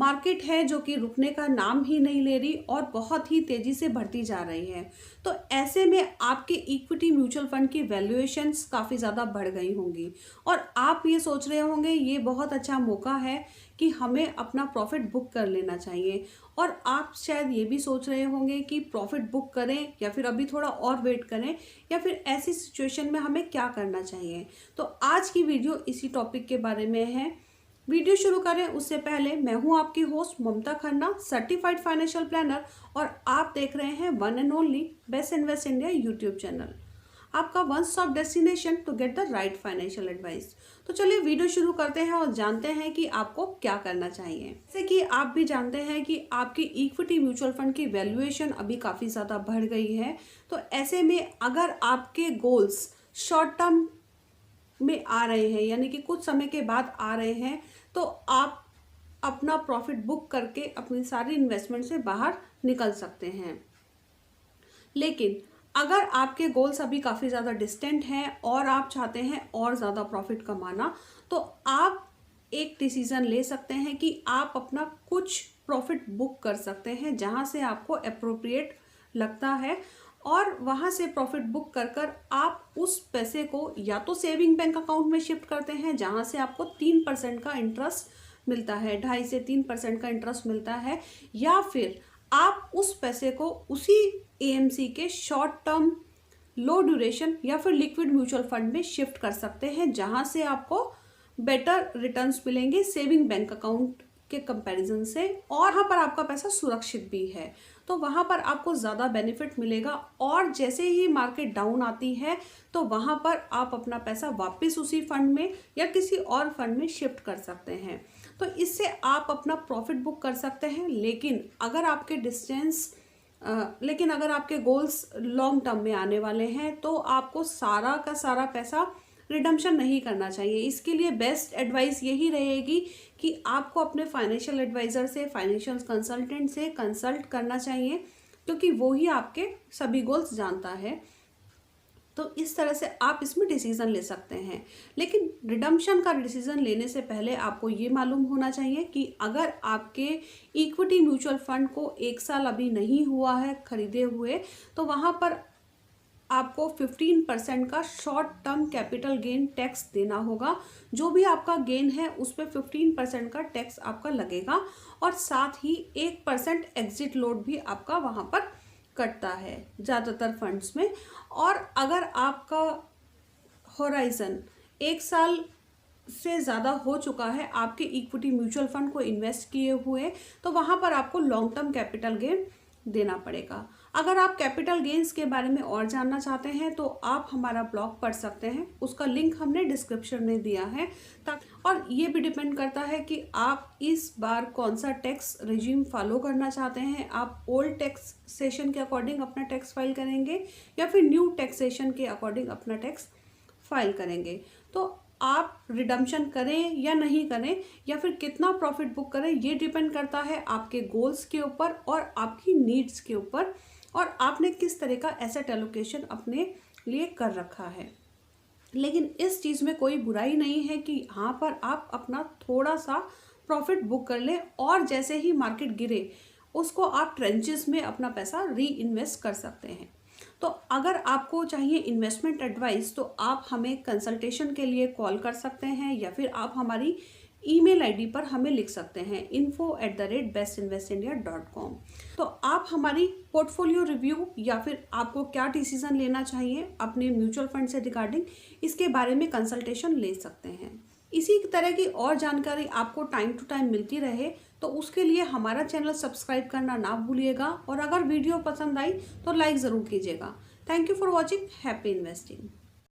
Market है जो कि रुकने का नाम ही नहीं ले रही और बहुत ही तेज़ी से बढ़ती जा रही है। तो ऐसे में आपके इक्विटी म्यूचुअल फंड की वैल्यूएशंस काफ़ी ज़्यादा बढ़ गई होंगी और आप ये सोच रहे होंगे ये बहुत अच्छा मौका है कि हमें अपना प्रॉफिट बुक कर लेना चाहिए। और आप शायद ये भी सोच रहे होंगे कि प्रॉफिट बुक करें या फिर अभी थोड़ा और वेट करें, या फिर ऐसी सिचुएशन में हमें क्या करना चाहिए। तो आज की वीडियो इसी टॉपिक के बारे में है। वीडियो शुरू करें उससे पहले मैं हूं आपकी host Mamta Khanna, certified financial planner, और आप देख रहे हैं one and only best invest India YouTube channel, आपका one stop destination to get the right financial advice. तो चलिए वीडियो शुरू करते हैं और जानते हैं कि आपको क्या करना चाहिए। जैसे कि आप भी जानते हैं कि आपकी इक्विटी म्यूचुअल फंड की वैल्यूएशन अभी काफ़ी ज़्यादा बढ़ गई है। तो ऐसे में अगर आपके गोल्स शॉर्ट टर्म में आ रहे हैं, यानी कि कुछ समय के बाद आ रहे हैं, तो आप अपना प्रॉफिट बुक करके अपनी सारी इन्वेस्टमेंट से बाहर निकल सकते हैं। लेकिन अगर आपके गोल्स अभी काफ़ी ज़्यादा डिस्टेंट हैं और आप चाहते हैं और ज़्यादा प्रॉफिट कमाना, तो आप एक डिसीज़न ले सकते हैं कि आप अपना कुछ प्रॉफिट बुक कर सकते हैं जहां से आपको अप्रोप्रिएट लगता है, और वहां से प्रॉफिट बुक कर कर आप उस पैसे को या तो सेविंग बैंक अकाउंट में शिफ्ट करते हैं जहां से आपको 3% का इंटरेस्ट मिलता है, 2.5 से 3% का इंटरेस्ट मिलता है, या फिर आप उस पैसे को उसी एएमसी के शॉर्ट टर्म लो ड्यूरेशन या फिर लिक्विड म्यूचुअल फंड में शिफ्ट कर सकते हैं जहां से आपको बेटर रिटर्न्स मिलेंगे सेविंग बैंक अकाउंट के कंपैरिजन से, और वहाँ पर आपका पैसा सुरक्षित भी है। तो वहाँ पर आपको ज़्यादा बेनिफिट मिलेगा, और जैसे ही मार्केट डाउन आती है तो वहाँ पर आप अपना पैसा वापस उसी फंड में या किसी और फंड में शिफ्ट कर सकते हैं। तो इससे आप अपना प्रॉफिट बुक कर सकते हैं। लेकिन अगर आपके गोल्स लॉन्ग टर्म में आने वाले हैं तो आपको सारा का सारा पैसा रिडम्पशन नहीं करना चाहिए। इसके लिए बेस्ट एडवाइस यही रहेगी कि आपको अपने फाइनेंशियल एडवाइज़र से, फाइनेंशियल कंसल्टेंट से कंसल्ट करना चाहिए, क्योंकि वो ही आपके सभी गोल्स जानता है। तो इस तरह से आप इसमें डिसीज़न ले सकते हैं। लेकिन रिडम्पशन का डिसीज़न लेने से पहले आपको ये मालूम होना चाहिए कि अगर आपके इक्विटी म्यूचुअल फंड को 1 साल अभी नहीं हुआ है खरीदे हुए, तो वहाँ पर आपको 15% का short term capital gain tax देना होगा। जो भी आपका गेन है उस पर 15% का टैक्स आपका लगेगा, और साथ ही 1% एग्जिट लोड भी आपका वहाँ पर कटता है ज़्यादातर फंड्स में। और अगर आपका होराइजन 1 साल से ज़्यादा हो चुका है आपके इक्विटी म्यूचुअल फंड को इन्वेस्ट किए हुए, तो वहाँ पर आपको लॉन्ग टर्म कैपिटल गेन देना पड़ेगा। अगर आप कैपिटल गेन्स के बारे में और जानना चाहते हैं तो आप हमारा ब्लॉग पढ़ सकते हैं, उसका लिंक हमने डिस्क्रिप्शन में दिया है। और ये भी डिपेंड करता है कि आप इस बार कौन सा टैक्स रिजीम फॉलो करना चाहते हैं। आप ओल्ड टैक्सेशन के अकॉर्डिंग अपना टैक्स फाइल करेंगे या फिर न्यू टैक्सेशन के अकॉर्डिंग अपना टैक्स फाइल करेंगे। तो आप रिडम्पशन करें या नहीं करें, या फिर कितना प्रॉफिट बुक करें, ये डिपेंड करता है आपके गोल्स के ऊपर और आपकी नीड्स के ऊपर, और आपने किस तरह का एसेट एलोकेशन अपने लिए कर रखा है। लेकिन इस चीज़ में कोई बुराई नहीं है कि यहाँ पर आप अपना थोड़ा सा प्रॉफिट बुक कर लें, और जैसे ही मार्केट गिरे उसको आप ट्रेंचेस में अपना पैसा री इन्वेस्ट कर सकते हैं। तो अगर आपको चाहिए इन्वेस्टमेंट एडवाइस तो आप हमें कंसल्टेशन के लिए कॉल कर सकते हैं, या फिर आप हमारी ईमेल आईडी पर हमें लिख सकते हैं info@bestinvestindia.com। तो आप हमारी पोर्टफोलियो रिव्यू या फिर आपको क्या डिसीजन लेना चाहिए अपने म्यूचुअल फंड से रिगार्डिंग, इसके बारे में कंसल्टेशन ले सकते हैं। इसी तरह की और जानकारी आपको टाइम टू टाइम मिलती रहे तो उसके लिए हमारा चैनल सब्सक्राइब करना ना भूलिएगा, और अगर वीडियो पसंद आई तो लाइक ज़रूर कीजिएगा। Thank you for watching. Happy investing.